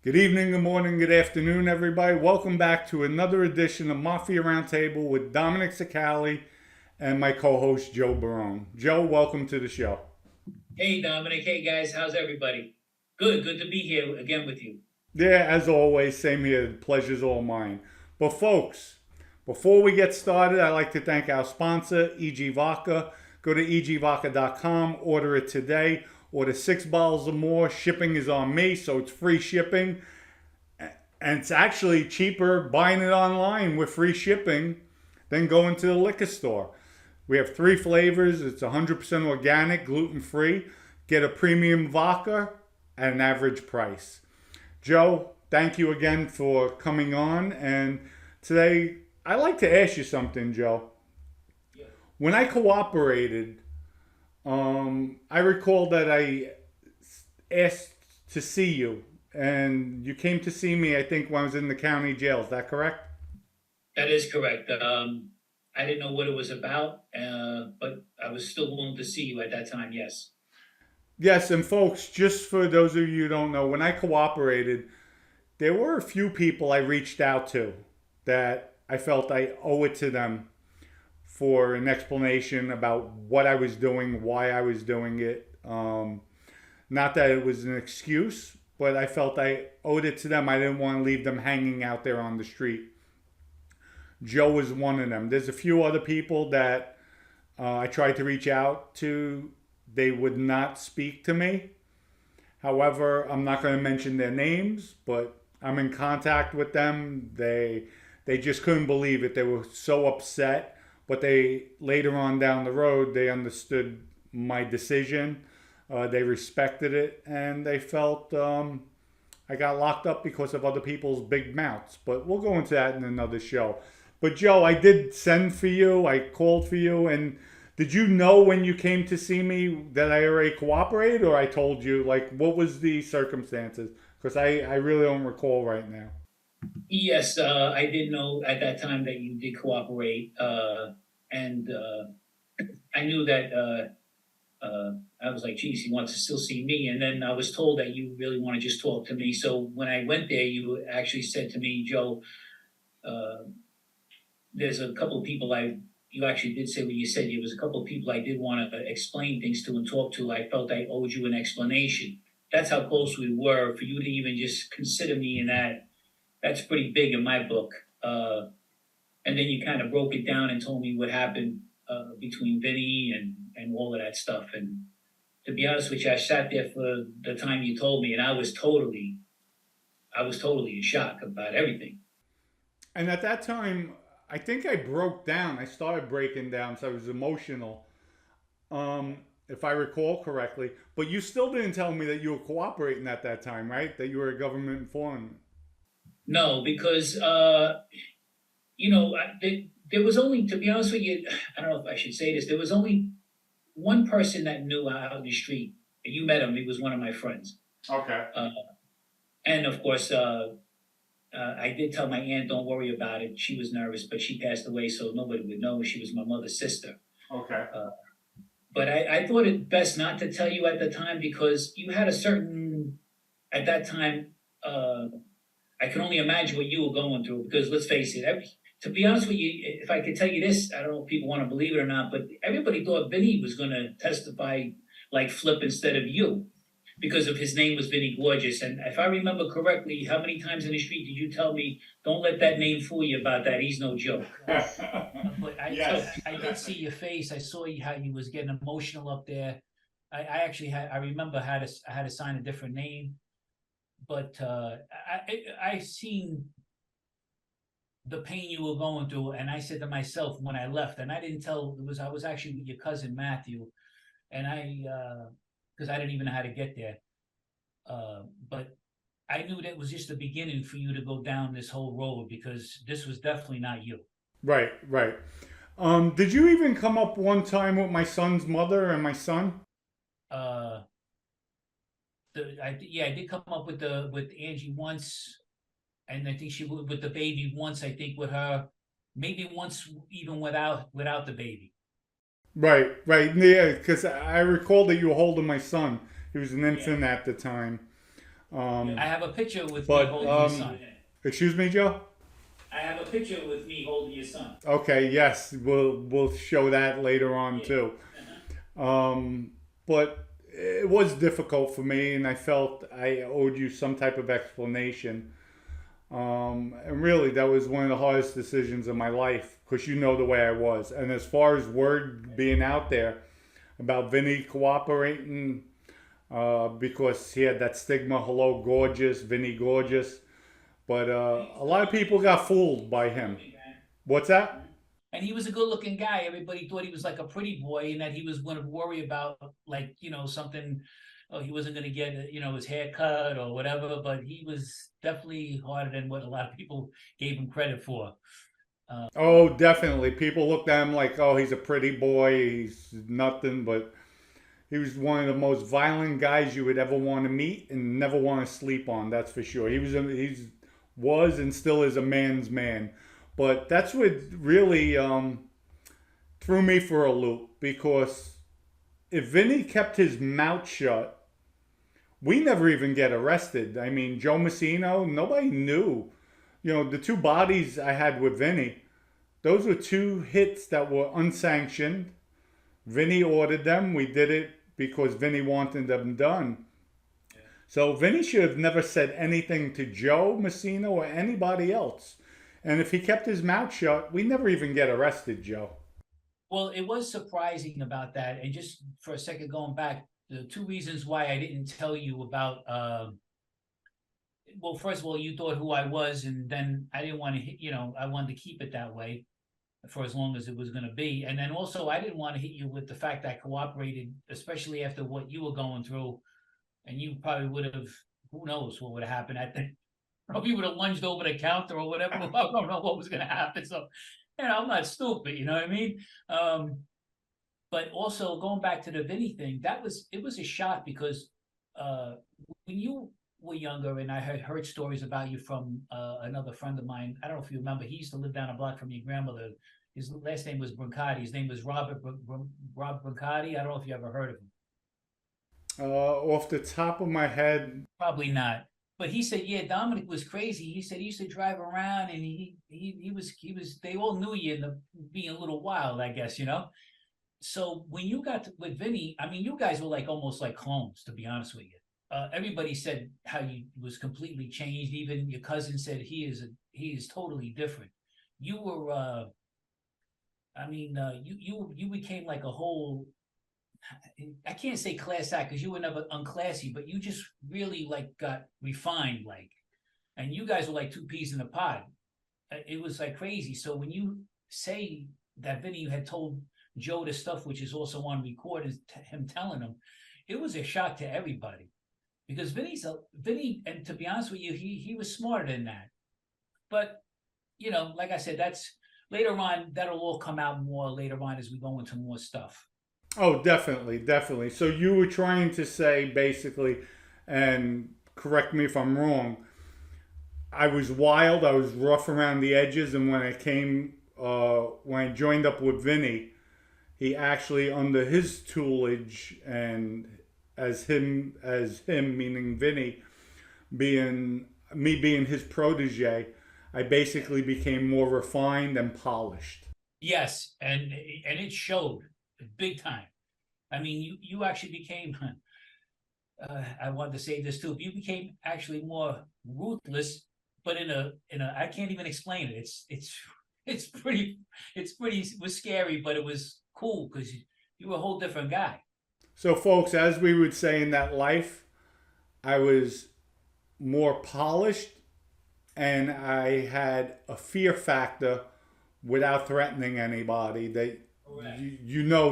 Good evening, good morning, good afternoon, everybody. Welcome back to another edition of Mafia Roundtable with Dominic and my co-host Joe Barone. Joe, welcome to the show. Hey Dominic, hey guys, how's everybody? Good to be here again with you. Yeah, as always, same here. The pleasure's all mine. But folks, before we get started, I'd like to thank our sponsor, EG Vodka. Go to egvodka.com, order it today. Order 6 bottles or more. Shipping is on me, so it's free shipping. And it's actually cheaper buying it online with free shipping than going to the liquor store. We have 3 flavors. It's 100% organic, gluten free. Get a premium vodka at an average price. Joe, thank you again for coming on. And today, I'd like to ask you something, Joe. Yeah. When I cooperated, I recall that I asked to see you, and you came to see me, I think, when I was in the county jail. Is that correct? That is correct. I didn't know what it was about, but I was still willing to see you at that time. Yes. Yes, and folks, just for those of you who don't know, when I cooperated, there were a few people I reached out to that I felt I owe it to them for an explanation about what I was doing, why I was doing it. Not that it was an excuse, but I felt I owed it to them. I didn't want to leave them hanging out there on the street. Joe was one of them. There's a few other people that I tried to reach out to. They would not speak to me. However, I'm not going to mention their names, but I'm in contact with them. They just couldn't believe it. They were so upset, but they later on down the road they understood my decision. They respected it, and they felt I got locked up because of other people's big mouths. But we'll go into that in another show. But Joe, I did send for you. I called for you, and did you know when you came to see me that I already cooperated, or I told you? Like, what was the circumstances? Because I really don't recall right now. Yes, I did know at that time that you did cooperate, and I knew that. I was like, geez, he wants to still see me. And then I was told that you really want to just talk to me. So when I went there, you actually said to me, Joe, uh, there's a couple of people you actually did say when you said there was a couple of people I did want to explain things to and talk to. I felt I owed you an explanation. That's how close we were. For you to even just consider me in that's pretty big in my book. And then you kind of broke it down and told me what happened between Vinny and all of that stuff. And to be honest with you, I sat there for the time you told me, and I was totally in shock about everything. And at that time, I think I broke down. I started breaking down, so I was emotional, if I recall correctly. But you still didn't tell me that you were cooperating at that time, right? That you were a government informant. No, because there was only, to be honest with you, I don't know if I should say this. There was only one person that knew out in the street. You met him. He was one of my friends. Okay. And of course, I did tell my aunt, don't worry about it. She was nervous, but she passed away, so nobody would know. She was my mother's sister. Okay. But I thought it best not to tell you at the time because you had a certain, at that time, I can only imagine what you were going through because let's face it, to be honest with you, if I could tell you this, I don't know if people want to believe it or not, but everybody thought Vinny was going to testify like Flip instead of you because of his name was Vinny Gorgeous. And if I remember correctly, how many times in the street did you tell me, don't let that name fool you about that? He's no joke. But Yes. I did see your face. I saw you how you was getting emotional up there. I actually had I remember I had to sign a different name, but I seen the pain you were going through, and I said to myself when I left, and I didn't tell it was I was actually with your cousin Matthew, and I because I didn't even know how to get there, but I knew that was just the beginning for you to go down this whole road because this was definitely not you. Right, right. Did you even come up one time with my son's mother and my son? Uh, I did come up with the with Angie once, and I think she with the baby once. I think with her, maybe once even without the baby. Right, right. Yeah, because I recall that you were holding my son. He was an Yeah. infant at the time. I have a picture with me But holding your son. excuse me, Joe. I have a picture with me holding your son. Okay, yes, we'll show that later on too. Um, but it was difficult for me, and I felt I owed you some type of explanation. And really, that was one of the hardest decisions of my life because you know the way I was. And as far as word being out there about Vinny cooperating, because he had that stigma, hello, gorgeous, Vinny gorgeous. But a lot of people got fooled by him. What's that? And he was a good looking guy. Everybody thought he was like a pretty boy and that he was going to worry about like, something. Oh, he wasn't going to get, his hair cut or whatever, but he was definitely harder than what a lot of people gave him credit for. Oh, definitely. People looked at him like, oh, he's a pretty boy. He's nothing, but he was one of the most violent guys you would ever want to meet and never want to sleep on. That's for sure. He was and still is a man's man. But that's what really threw me for a loop because if Vinny kept his mouth shut, we never even get arrested. I mean, Joe Messino, nobody knew. The two bodies I had with Vinny, those were two hits that were unsanctioned. Vinny ordered them. We did it because Vinny wanted them done. So Vinny should have never said anything to Joe Messino or anybody else. And if he kept his mouth shut, we never even get arrested, Joe. Well, it was surprising about that. And just for a second, going back, the two reasons why I didn't tell you about, well, first of all, you thought who I was, and then I didn't want to hit, I wanted to keep it that way for as long as it was going to be. And then also, I didn't want to hit you with the fact that I cooperated, especially after what you were going through. And you probably would have, who knows what would have happened. I think probably would have lunged over the counter or whatever. I don't know what was going to happen. So, I'm not stupid, you know what I mean? But also going back to the Vinny thing, it was a shock because when you were younger and I had heard stories about you from another friend of mine. I don't know if you remember, he used to live down a block from your grandmother. His last name was Brancardi. His name was Rob Brancardi. I don't know if you ever heard of him. Off the top of my head, Probably not. But he said, yeah, Dominic was crazy. He said he used to drive around and he was they all knew you and being a little wild, I guess. So when you got with Vinny, I mean, you guys were like almost like clones, to be honest with you. Everybody said how you was completely changed. Even your cousin said he is totally different. You were, you became like a whole. I can't say class act because you were never unclassy, but you just really like got refined, like, and you guys were like two peas in a pod. It was like crazy. So when you say that Vinny had told Joe the stuff, which is also on record, is him telling him, it was a shock to everybody because Vinny, and to be honest with you, he was smarter than that. But like I said, that's later on. That'll all come out more later on as we go into more stuff. oh, definitely, definitely. So you were trying to say basically, and correct me if I'm wrong, I was wild, I was rough around the edges, and when I joined up with Vinny, he actually under his tutelage and as him meaning Vinny, being his protege, I basically became more refined and polished. Yes, and it showed big time. I mean, you actually became. I wanted to say this too. You became actually more ruthless, but in a I can't even explain it. It's pretty it was scary, but it was cool because you were a whole different guy. So, folks, as we would say in that life, I was more polished and I had a fear factor without threatening anybody.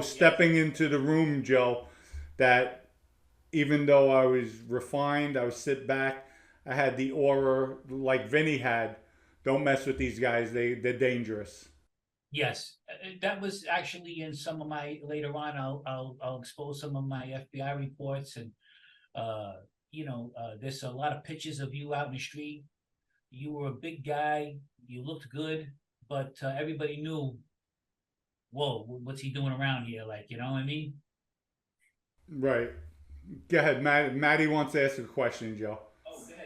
Stepping into the room, Joe, that even though I was refined, I would sit back. I had the aura like Vinny had. Don't mess with these guys. They're dangerous. Yes, that was actually in some of my later on. I'll expose some of my FBI reports and uh, there's a lot of pictures of you out in the street. You were a big guy. You looked good, but everybody knew. Whoa, what's he doing around here? Like, you know what I mean? Right. Go ahead, Maddie. Maddie wants to ask a question, Joe.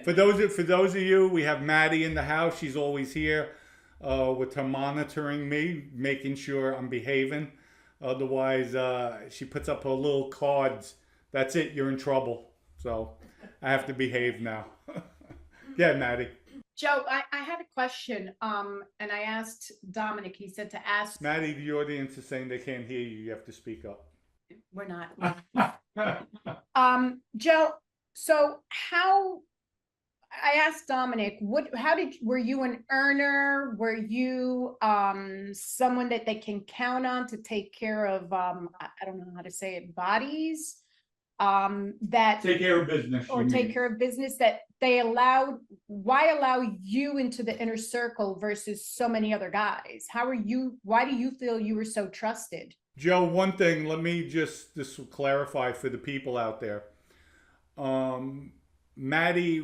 For those of you, we have Maddie in the house. She's always here with her monitoring me, making sure I'm behaving. Otherwise, she puts up her little cards. That's it. You're in trouble. So I have to behave now. Yeah, Maddie. Joe, I had a question, and I asked Dominic, he said to ask. Maddie, the audience is saying they can't hear you. You have to speak up. We're not. Joe, so how, I asked Dominic, were you an earner? Were you someone that they can count on to take care of, I don't know how to say it, bodies? That Take care of business. or take care of business that why allow you into the inner circle versus so many other guys? Why do you feel you were so trusted? Joe, one thing, let me this will clarify for the people out there. Maddie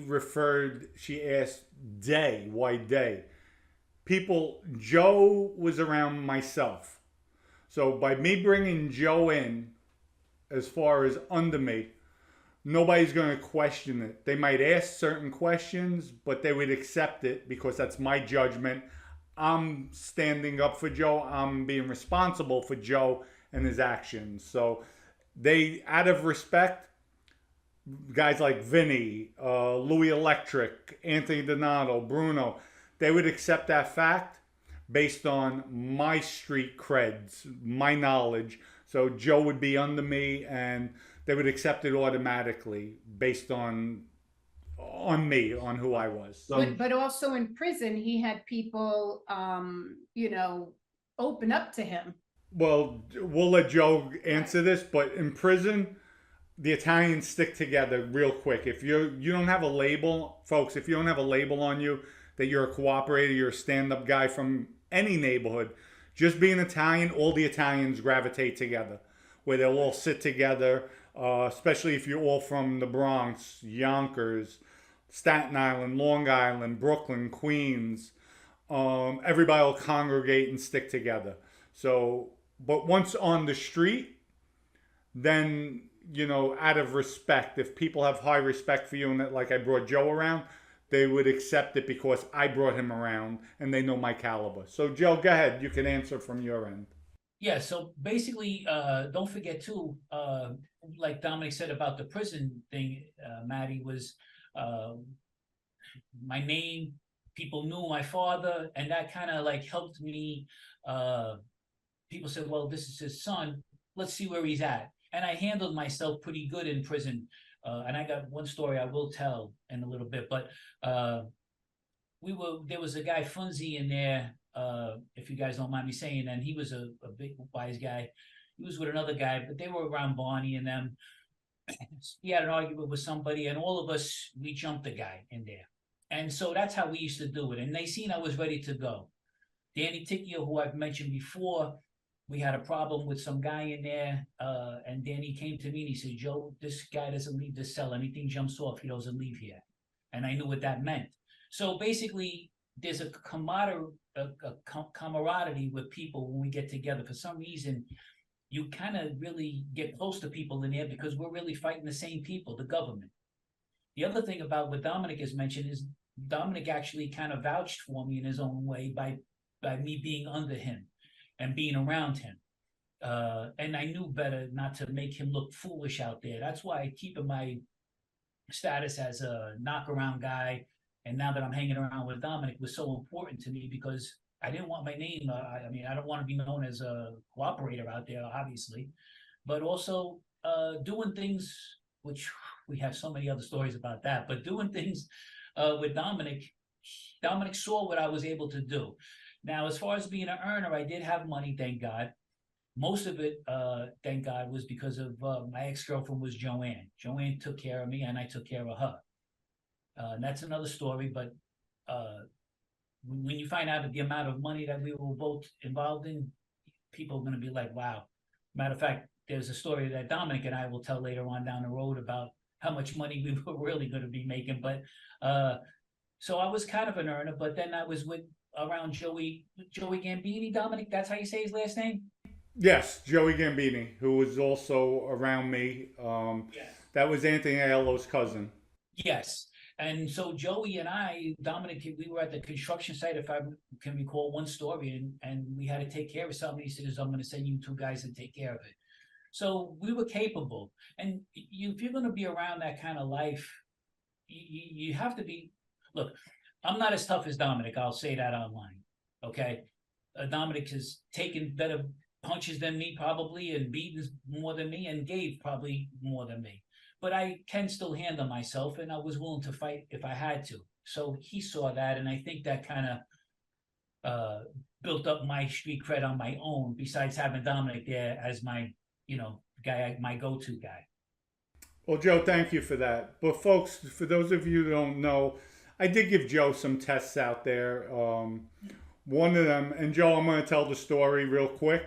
she asked why day? Joe was around myself. So by me bringing Joe in, as far as under me, nobody's going to question it. They might ask certain questions, but they would accept it because that's my judgment. I'm standing up for Joe. I'm being responsible for Joe and his actions. So they, out of respect, guys like Vinny, Louis Electric, Anthony Donato, Bruno, they would accept that fact based on my street creds, my knowledge. So Joe would be under me, and they would accept it automatically based on me, on who I was. So, but also in prison, he had people, open up to him. Well, we'll let Joe answer this, but in prison, the Italians stick together real quick. If you don't have a label, folks, if you don't have a label on you that you're a cooperator, you're a stand-up guy from any neighborhood, just being Italian, all the Italians gravitate together, where they'll all sit together, especially if you're all from the Bronx, Yonkers, Staten Island, Long Island, Brooklyn, Queens. Everybody will congregate and stick together. So, but once on the street, then, out of respect, if people have high respect for you, and that, like I brought Joe around, they would accept it because I brought him around and they know my caliber. So Joe, go ahead. You can answer from your end. Yeah, so basically, don't forget too, like Dominic said about the prison thing, Maddie, was my name, people knew my father, and that kind of like helped me. People said, well, this is his son, let's see where he's at. And I handled myself pretty good in prison. And I got one story I will tell in a little bit, but there was a guy, Funzy, in there, if you guys don't mind me saying, and he was a big wise guy. He was with another guy, but they were around Barney and them. He had an argument with somebody, and all of us, we jumped the guy in there. And so that's how we used to do it. And they seen I was ready to go. Danny Ticchio, who I've mentioned before, we had a problem with some guy in there, and Danny came to me and he said, Joe, this guy doesn't leave the cell. Anything jumps off, he doesn't leave here. And I knew what that meant. So basically, there's a camaraderie with people when we get together. For some reason, you kind of really get close to people in there because we're really fighting the same people, the government. The other thing about what Dominic has mentioned is Dominic actually kind of vouched for me in his own way by me being under him and being around him. And I knew better not to make him look foolish out there. That's why keeping my status as a knockaround guy, and now that I'm hanging around with Dominic, was so important to me because I didn't want my name. I don't want to be known as a cooperator out there, obviously, but also doing things, which we have so many other stories about that, but doing things with Dominic. Dominic saw what I was able to do. Now, as far as being an earner, I did have money, thank God. Most of it, thank God, was because of my ex-girlfriend was Joanne. Joanne took care of me, and I took care of her. And that's another story, but when you find out the amount of money that we were both involved in, people are going to be like, wow. Matter of fact, there's a story that Dominic and I will tell later on down the road about how much money we were really going to be making. But so I was kind of an earner, but then I was around Joey Gambini. Dominic, that's how you say his last name? Yes, Joey Gambini, who was also around me. That was Anthony Aiello's cousin. Yes. And so Joey and I, Dominic, we were at the construction site, if I can recall one story, and we had to take care of something. He says, I'm going to send you two guys to take care of it. So we were capable. And if you're going to be around that kind of life, you have to be, look, I'm not as tough as Dominic. I'll say that online. Okay. Dominic has taken better punches than me probably, and beaten more than me, and gave probably more than me. But I can still handle myself, and I was willing to fight if I had to. So he saw that, and I think that kind of built up my street cred on my own, besides having Dominic there as my, guy, my go-to guy. Well, Joe, thank you for that. But folks, for those of you who don't know, I did give Joe some tests out there. One of them, and Joe, I'm going to tell the story real quick.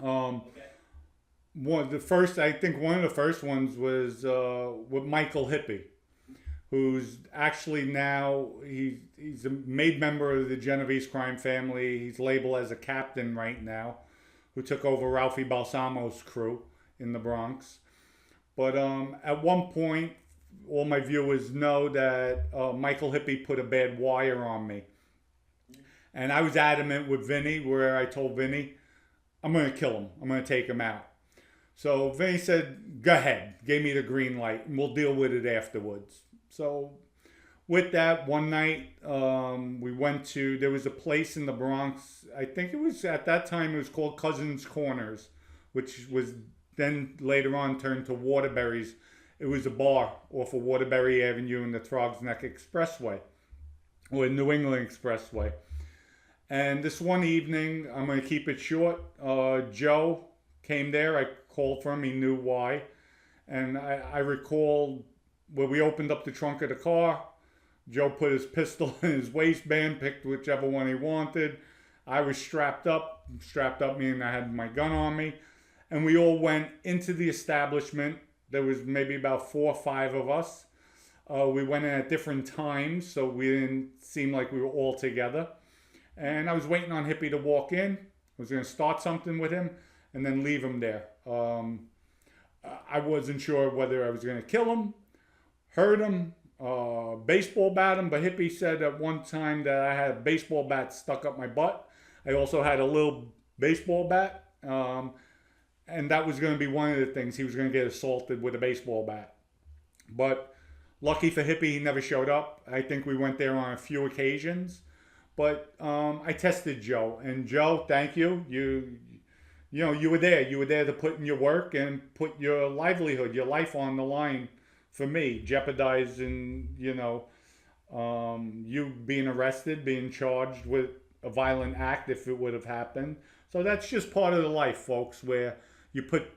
Okay. One of the first ones was with Michael Hippie, who's actually now he's a made member of the Genovese crime family. He's labeled as a captain right now, who took over Ralphie Balsamo's crew in the Bronx. But at one point, all my viewers know that Michael Hippie put a bad wire on me. And I was adamant with Vinny, where I told Vinny, I'm going to kill him. I'm going to take him out. So Vinny said, go ahead. Gave me the green light, and we'll deal with it afterwards. So with that, one night, we went to, there was a place in the Bronx. I think it was, at that time, it was called Cousins Corners, which was then later on turned to Waterbury's. It was a bar off of Waterbury Avenue and the Throgs Neck Expressway, or New England Expressway. And this one evening, I'm going to keep it short, Joe came there. I called for him. He knew why. And I recall where we opened up the trunk of the car, Joe put his pistol in his waistband, picked whichever one he wanted. I was strapped up meaning I had my gun on me. And we all went into the establishment. There was maybe about 4 or 5 of us. We went in at different times, so we didn't seem like we were all together. And I was waiting on Hippie to walk in. I was going to start something with him and then leave him there. I wasn't sure whether I was going to kill him, hurt him, baseball bat him, but Hippie said at one time that I had a baseball bat stuck up my butt. I also had a little baseball bat, and that was going to be one of the things. He was going to get assaulted with a baseball bat. But lucky for Hippie, he never showed up. I think we went there on a few occasions. But I tested Joe, and Joe, thank you. You know, you were there. You were there to put in your work and put your livelihood, your life on the line for me, jeopardizing, you being arrested, being charged with a violent act if it would have happened. So that's just part of the life, folks, where you put,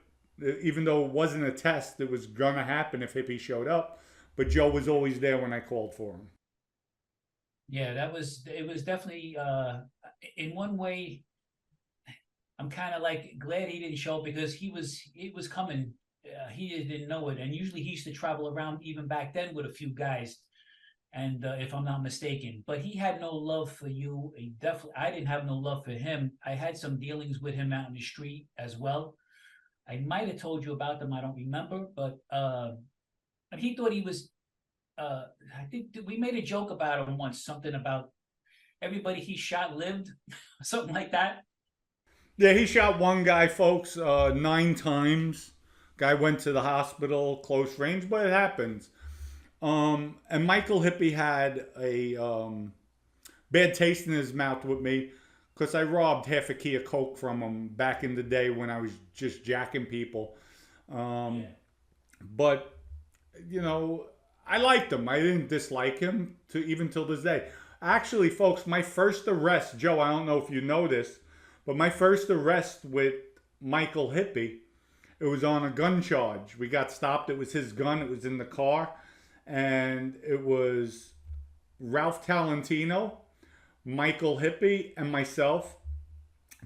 even though it wasn't a test, it was going to happen if Hippie showed up. But Joe was always there when I called for him. Yeah, it was definitely, in one way, I'm kind of like glad he didn't show up, because it was coming. He didn't know it. And usually he used to travel around even back then with a few guys. And if I'm not mistaken, but he had no love for you. I didn't have no love for him. I had some dealings with him out in the street as well. I might have told you about them. I don't remember, but he thought he was, I think we made a joke about him once, something about everybody he shot lived, something like that. Yeah, he shot one guy, folks, 9 times. Guy went to the hospital, close range, but it happens. And Michael Hippie had a bad taste in his mouth with me because I robbed half a key of coke from him back in the day when I was just jacking people. But, I liked him. I didn't dislike him even till this day. Actually, folks, my first arrest, Joe, I don't know if you know this, but my first arrest with Michael Hippie, it was on a gun charge. We got stopped. It was his gun. It was in the car. And it was Ralph Talentino, Michael Hippie, and myself.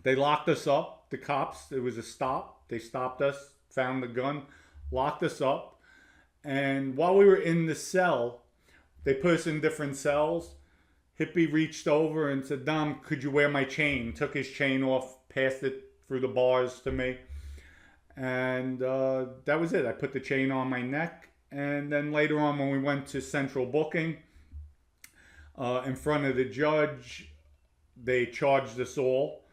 They locked us up, the cops. It was a stop. They stopped us, found the gun, locked us up. And while we were in the cell, they put us in different cells. Hippie reached over and said, Dom, could you wear my chain? Took his chain off, passed it through the bars to me. And that was it. I put the chain on my neck. And then later on, when we went to central booking, in front of the judge, they charged us all.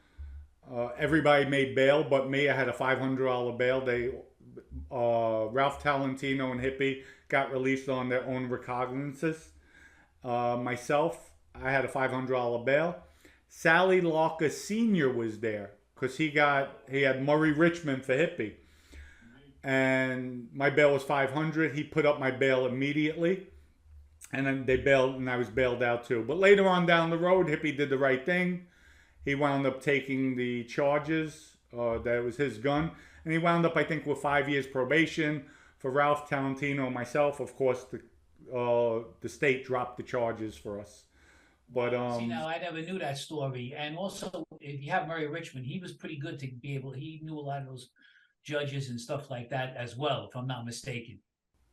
Everybody made bail but me. I had a $500 bail. Ralph Talentino and Hippie got released on their own recognizances. Myself, I had a $500 bail. Sally Locker Sr. was there because he had Murray Richmond for Hippie. And my bail was $500. He put up my bail immediately. And then they bailed, and I was bailed out too. But later on down the road, Hippie did the right thing. He wound up taking the charges. That was his gun. And he wound up, I think, with 5 years probation. For Ralph Talentino and myself, of course, the state dropped the charges for us. But see, now I never knew that story. And also, if you have Murray Richmond, he was pretty good to be able. He knew a lot of those judges and stuff like that as well, if I'm not mistaken.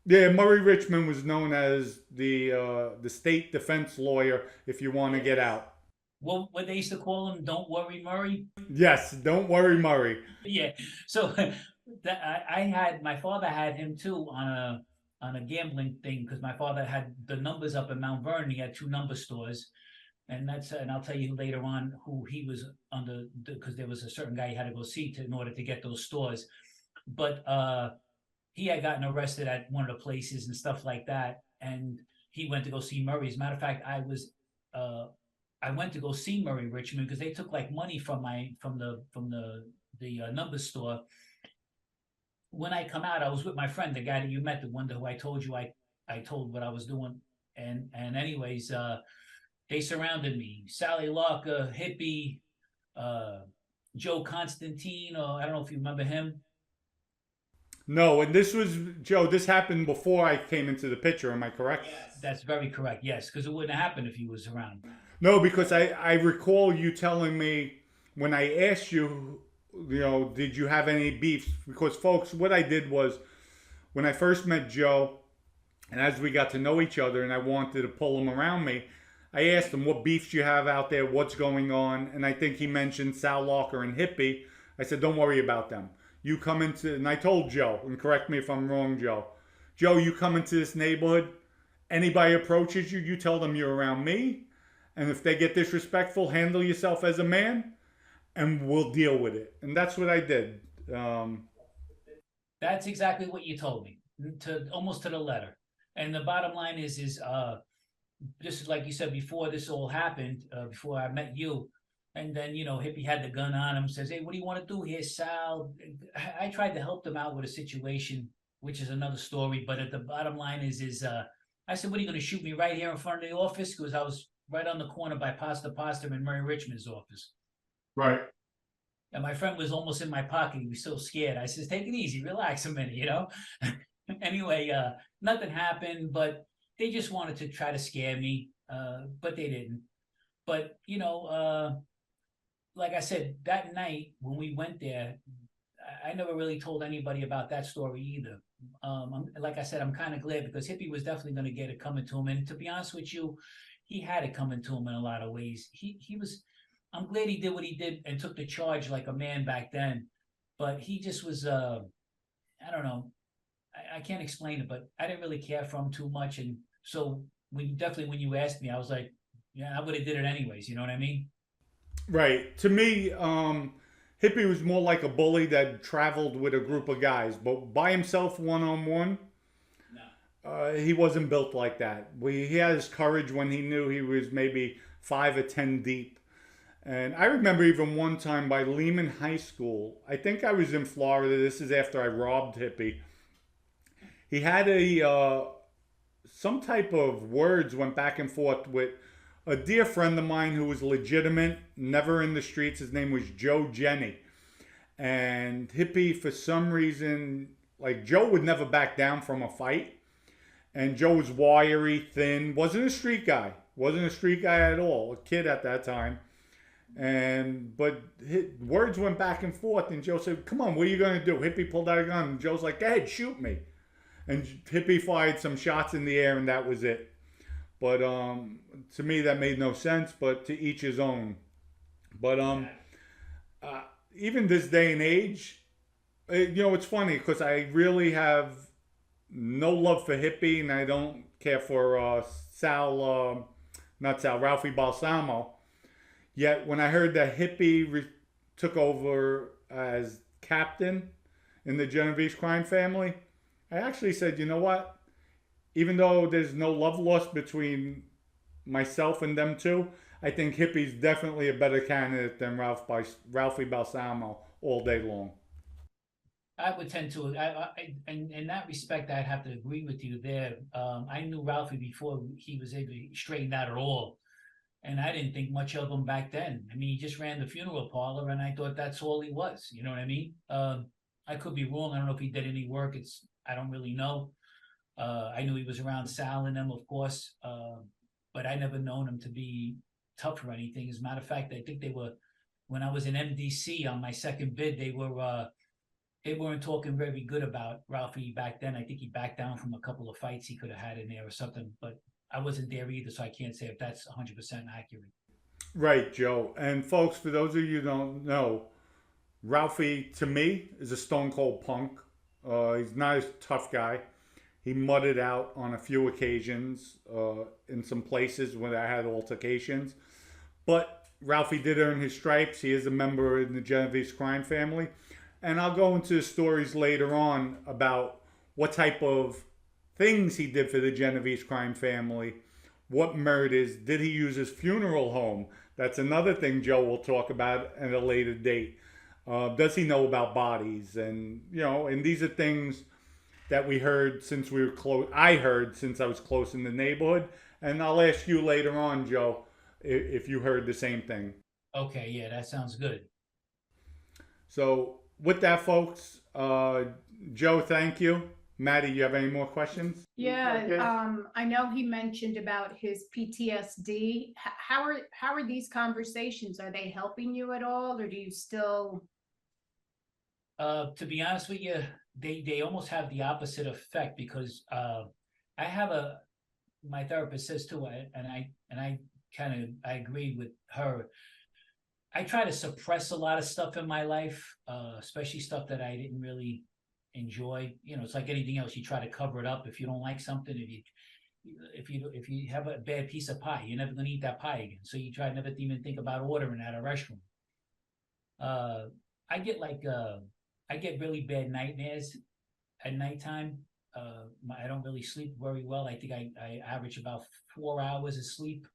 Yeah, Murray Richmond was known as the state defense lawyer if you want to get out. Well, what they used to call him, "Don't worry, Murray." Yes, don't worry, Murray. Yeah. So my father had him too on a gambling thing because my father had the numbers up in Mount Vernon. He had 2 number stores, and I'll tell you later on who he was under because there was a certain guy he had to go see in order to get those stores. But he had gotten arrested at one of the places and stuff like that, and he went to go see Murray. As a matter of fact, I went to go see Murray Richmond because they took like money from the number store. When I come out, I was with my friend, the guy that you met, the one who I told you I told what I was doing, and anyways, they surrounded me. Sally Locker, Hippie, Joe Constantine, or I don't know if you remember him. No, and this was, Joe, this happened before I came into the picture, am I correct? Yes. That's very correct, yes, because it wouldn't have happened if he was around. No, because I recall you telling me when I asked you, did you have any beefs? Because, folks, what I did was when I first met Joe, and as we got to know each other and I wanted to pull him around me, I asked him, what beefs you have out there? What's going on? And I think he mentioned Sal Locker and Hippie. I said, don't worry about them. You come into, and I told Joe, and correct me if I'm wrong, Joe. Joe, you come into this neighborhood, anybody approaches you, you tell them you're around me. And if they get disrespectful, handle yourself as a man, and we'll deal with it. And that's what I did. That's exactly what you told me, almost to the letter. And the bottom line is just like you said before this all happened, before I met you, and then, Hippie had the gun on him, says, hey, what do you want to do here, Sal? I tried to help them out with a situation, which is another story. But at the bottom line is I said, what are you going to shoot me right here in front of the office? Because I was right on the corner by Pasta and Murray Richmond's office. Right. And my friend was almost in my pocket. He was so scared. I says, take it easy, relax a minute, Anyway, nothing happened, but they just wanted to try to scare me, but they didn't. But, like I said, that night when we went there, I never really told anybody about that story either. Like I said, I'm kind of glad because Hippie was definitely going to get it coming to him. And to be honest with you, he had it coming to him in a lot of ways. I'm glad he did what he did and took the charge like a man back then. But he just was, I don't know. I can't explain it, but I didn't really care for him too much. And so when you asked me, I was like, yeah, I would have did it anyways. You know what I mean? Right. To me, Hippie was more like a bully that traveled with a group of guys, but by himself, one-on-one, he wasn't built like that. He had his courage when he knew he was maybe 5 or 10 deep. And I remember even one time by Lehman High School, I think I was in Florida. This is after I robbed Hippie. He had some type of words went back and forth with a dear friend of mine who was legitimate, never in the streets. His name was Joe Jenny. And Hippie, for some reason, like Joe would never back down from a fight. And Joe was wiry, thin, wasn't a street guy. Wasn't a street guy at all, a kid at that time. But words went back and forth, and Joe said, come on, what are you going to do? Hippie pulled out a gun, and Joe's like, go ahead, shoot me. And Hippie fired some shots in the air, and that was it. But to me, that made no sense, but to each his own. But even this day and age, it's funny because I really have no love for Hippie, and I don't care for not Sal, Ralphie Balsamo. Yet when I heard that took over as captain in the Genovese crime family, I actually said, you know what? Even though there's no love lost between myself and them two, I think Hippie's definitely a better candidate than Ralphie Balsamo all day long. I would tend to, in that respect, I'd have to agree with you there. I knew Ralphie before he was able to straighten out at all. And I didn't think much of him back then. I mean, he just ran the funeral parlor, and I thought that's all he was. You know what I mean? I could be wrong. I don't know if he did any work. I don't really know. I knew he was around Sal and them, of course, but I never known him to be tough or anything. As a matter of fact, I think when I was in MDC on my second bid, they weren't talking very good about Ralphie back then. I think he backed down from a couple of fights he could have had in there or something, but I wasn't there either, so I can't say if that's 100% accurate. Right, Joe. And folks, for those of you who don't know, Ralphie, to me, is a stone cold punk. He's not a tough guy. He mudded out on a few occasions in some places when I had altercations. But Ralphie did earn his stripes. He is a member in the Genovese crime family. And I'll go into stories later on about what type of things he did for the Genovese crime family. What murders? Did he use his funeral home? That's another thing Joe will talk about at a later date. Does he know about bodies? And, and these are things that we heard since we were close. I heard since I was close in the neighborhood. And I'll ask you later on, Joe, if you heard the same thing. Okay, yeah, that sounds good. So with that, folks, Joe, thank you. Maddie, you have any more questions? Yeah, Okay. I know he mentioned about his PTSD. How are these conversations? Are they helping you at all, or do you still? To be honest with you, they almost have the opposite effect because I have my therapist says too, and I agree with her. I try to suppress a lot of stuff in my life, especially stuff that I didn't really enjoy. It's like anything else. You try to cover it up. If you don't like something, if you have a bad piece of pie, you're never gonna eat that pie again. So you try never to even think about ordering at a restaurant. I get really bad nightmares at nighttime. I don't really sleep very well. I think I average about 4 hours of sleep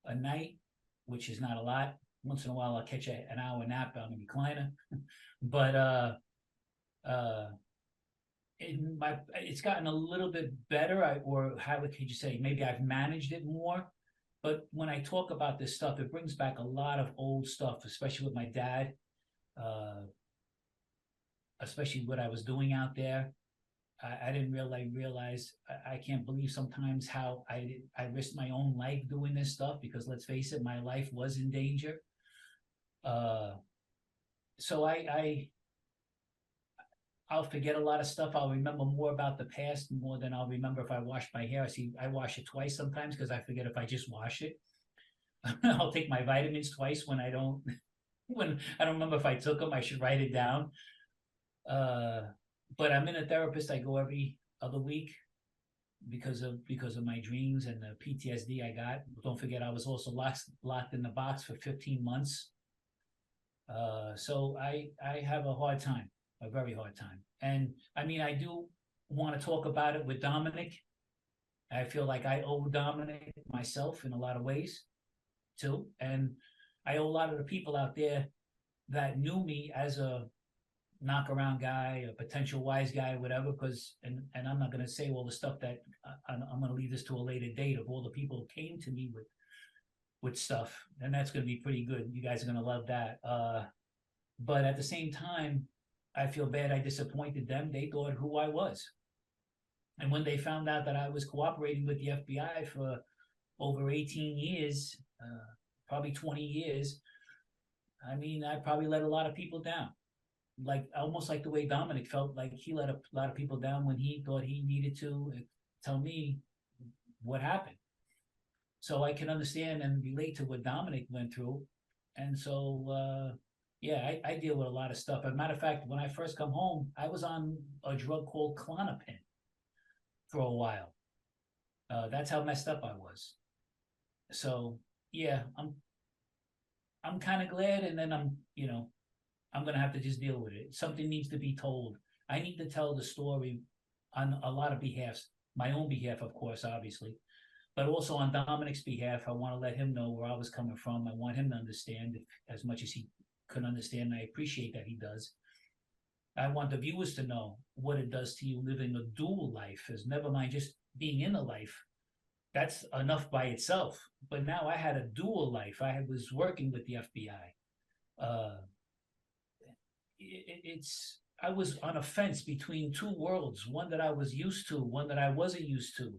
a night, which is not a lot. Once in a while, I'll catch an hour nap on the recliner, but it's gotten a little bit better. Or how could you say? Maybe I've managed it more. But when I talk about this stuff, it brings back a lot of old stuff, especially with my dad, especially what I was doing out there. I didn't realize. I can't believe sometimes how I risked my own life doing this stuff because let's face it, my life was in danger. So I'll forget a lot of stuff. I'll remember more about the past more than I'll remember if I wash my hair. I wash it twice sometimes because I forget if I just wash it. I'll take my vitamins twice when I don't remember if I took them. I should write it down. But I'm in a therapist. I go every other week because of my dreams and the PTSD I got. Don't forget, I was also locked in the box for 15 months. So I have a hard time, a very hard time. And I mean, I do want to talk about it with Dominic. I feel like I owe Dominic myself in a lot of ways too. And I owe a lot of the people out there that knew me as a knock-around guy, a potential wise guy, whatever, because, and I'm not going to say all the stuff that I'm going to leave this to a later date of all the people who came to me with stuff, and that's going to be pretty good. You guys are going to love that. But at the same time, I feel bad I disappointed them. They thought who I was. And when they found out that I was cooperating with the FBI for over 18 years, probably 20 years, I mean, I probably let a lot of people down. Like almost like the way Dominic felt like he let a lot of people down when he thought he needed to tell me what happened. So I can understand and relate to what Dominic went through. And so, yeah, I deal with a lot of stuff. As a matter of fact, when I first come home, I was on a drug called Klonopin. for a while. That's how messed up I was. So yeah, I'm kind of glad, and then I'm gonna have to just deal with it. Something needs to be told. I need to tell the story on a lot of behalfs. My own behalf, of course, obviously, but also on Dominic's behalf. I want to let him know where I was coming from. I want him to understand as much as he could understand. And I appreciate that he does. I want the viewers to know what it does to you living a dual life, as never mind just being in a life. That's enough by itself. But now I had a dual life. I was working with the FBI. I was on a fence between two worlds, one that I was used to, one that I wasn't used to.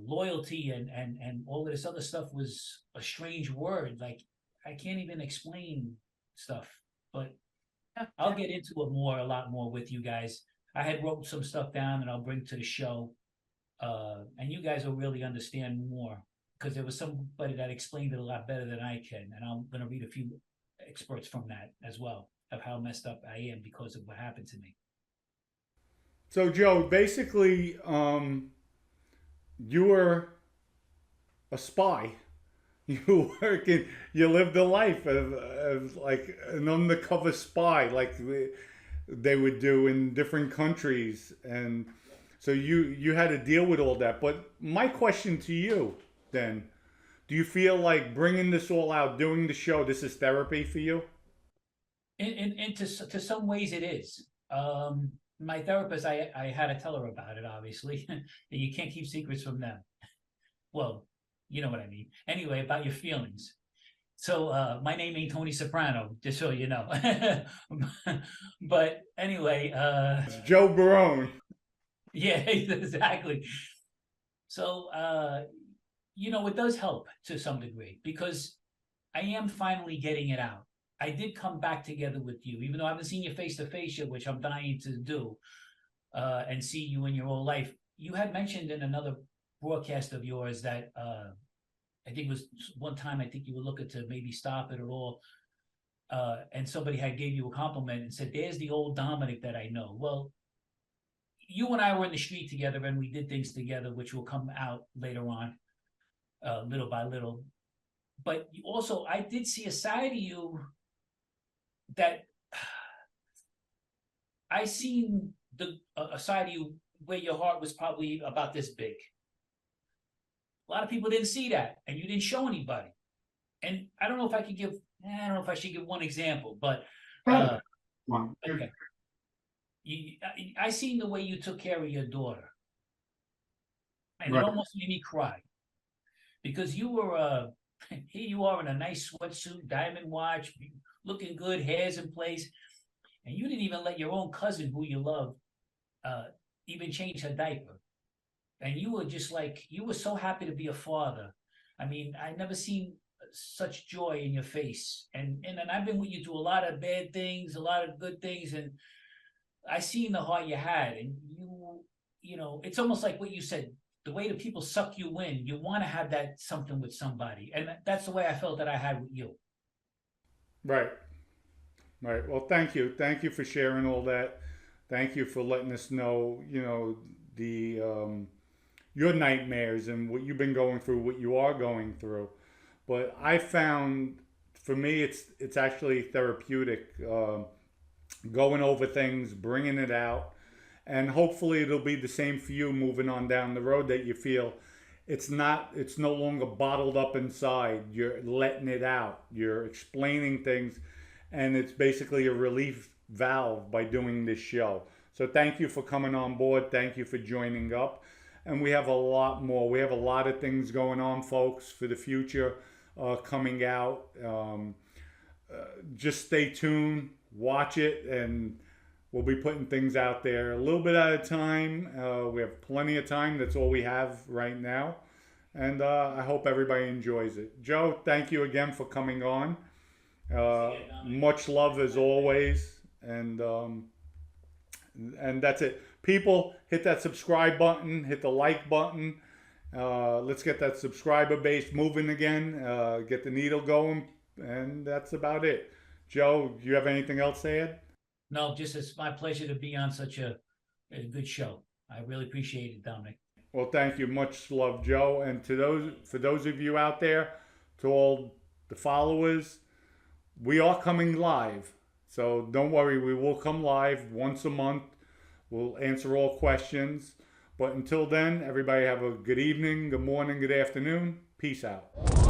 Loyalty and all of this other stuff was a strange word. Like, I can't even explain stuff, but I'll get into it a lot more with you guys. I had wrote some stuff down and I'll bring to the show. And you guys will really understand more, because there was somebody that explained it a lot better than I can. And I'm going to read a few experts from that as well, of how messed up I am because of what happened to me. So Joe, basically, you were a spy. You you lived a life of like an undercover spy, like they would do in different countries. And so you had to deal with all that. But my question to you then, do you feel like bringing this all out, doing the show, this is therapy for you? To some ways it is. My therapist, I had to tell her about it, obviously. You can't keep secrets from them. Well, you know what I mean. Anyway, about your feelings. So my name ain't Tony Soprano, just so you know. But anyway, It's Joe Barone. yeah, exactly. So it does help to some degree, because I am finally getting it out. I did come back together with you, even though I haven't seen you face to face yet, which I'm dying to do, and see you in your old life. You had mentioned in another broadcast of yours that I think it was one time, I think you were looking to maybe stop it at all. And somebody had gave you a compliment and said, "There's the old Dominic that I know." Well, you and I were in the street together and we did things together, which will come out later on, little by little. But also, I did see a side of you that I seen a side of you where your heart was probably about this big. A lot of people didn't see that, and you didn't show anybody. And I don't know if I could give, I don't know if I should give one example, but okay. I seen the way you took care of your daughter, and it almost made me cry, because you were here you are in a nice sweatsuit, diamond watch, looking good, hair's in place, and you didn't even let your own cousin, who you love, even change her diaper. And you were just like, you were so happy to be a father. I mean, I never seen such joy in your face. And I've been with you through a lot of bad things, a lot of good things, and I seen the heart you had. And it's almost like what you said, the way that people suck you in, you want to have that something with somebody. And that's the way I felt that I had with you. Right. Right. Well, thank you. Thank you for sharing all that. Thank you for letting us know, the your nightmares and what you've been going through, what you are going through. But I found, for me, it's actually therapeutic, going over things, bringing it out, and hopefully it'll be the same for you moving on down the road, that you feel it's no longer bottled up inside. You're letting it out. You're explaining things, and it's basically a relief valve by doing this show. So thank you for coming on board. Thank you for joining up. And we have a lot more. We have a lot of things going on, folks, for the future coming out. Just stay tuned, watch it, and we'll be putting things out there a little bit at a time. We have plenty of time. That's all we have right now. And I hope everybody enjoys it. Joe, thank you again for coming on. Much love as always. And that's it. People, hit that subscribe button, hit the like button. Let's get that subscriber base moving again, get the needle going, and that's about it. Joe, do you have anything else to add? No, just it's my pleasure to be on such a good show. I really appreciate it, Dominic. Well, thank you. Much love, Joe. And for those of you out there, to all the followers, we are coming live. So don't worry, we will come live once a month. We'll answer all questions. But until then, everybody have a good evening, good morning, good afternoon. Peace out.